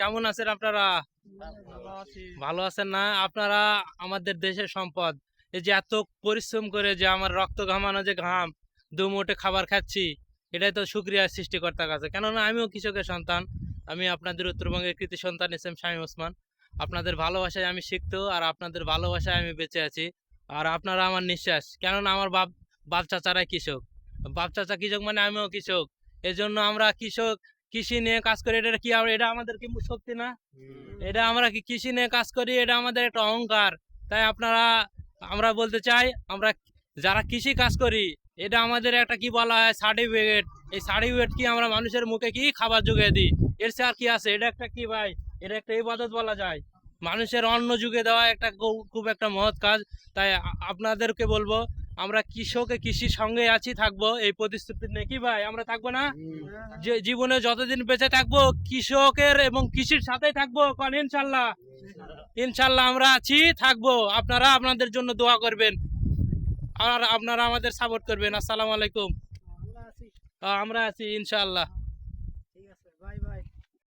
কেমন আছেন আপনারা? ভালো আছেন না? আপনারা আমাদের দেশের সম্পদ। এই যে এত পরিশ্রম করে যে আমার রক্ত ঘামানো যে ঘাম, দুমুঠো খাবার খাচ্ছি, এটাই তো শুকরিয়া সৃষ্টিকর্তার কাছে। কেননা আমিও কৃষকের সন্তান। আমি আপনাদের উত্তরবঙ্গের কৃতি সন্তান এস এম শামীম ওসমান। আপনাদের ভালোবাসায় আমি সিক্ত, আর আপনাদের ভালোবাসায় আমি বেঁচে আছি। আর আপনারা আমার নিঃশ্বাস। কেননা আমার বাপ চাচারাই কৃষক। বাপ চাচা কৃষক মানে আমিও কৃষক। এজন্য আমরা কৃষক, কৃষি নিয়ে কাজ করি। এটা আমাদের কি শক্তি না? এটা আমরা কি কৃষি নিয়ে কাজ করি, এটা আমাদের একটা অহংকার। তাই আমরা বলতে চাই, আমরা যারা কৃষি কাজ করি, এটা আমাদের একটা কি বলা হয় সার্টিফিকেট। এই সার্টিফিকেট কি আমরা মানুষের মুখে কি খাবার জুগিয়ে দিই, এর চেয়ে আর কি আছে? এটা একটা কি ভাই, এটা একটা ইবাদত বলা যায়। মানুষের অন্ন জুগিয়ে দেওয়া একটা খুব একটা মহৎ কাজ। তাই আপনাদেরকে বলবো, আমরা কৃষির সঙ্গে আছি, থাকবো এই প্রতিশ্রুতি নিয়ে। কি ভাই, আমরা থাকবো না? যে জীবনে যতদিন বেঁচে থাকবো কৃষকের এবং কৃষির সাথেই থাকবো। কারণ ইনশাল্লাহ, ইনশাল্লাহ আমরা আছি, থাকবো। আপনারা আপনাদের জন্য দোয়া করবেন, আর আপনারা আমাদের সাপোর্ট করবেন। আসসালামু আলাইকুম। আমরা আছি ইনশাল্লাহ।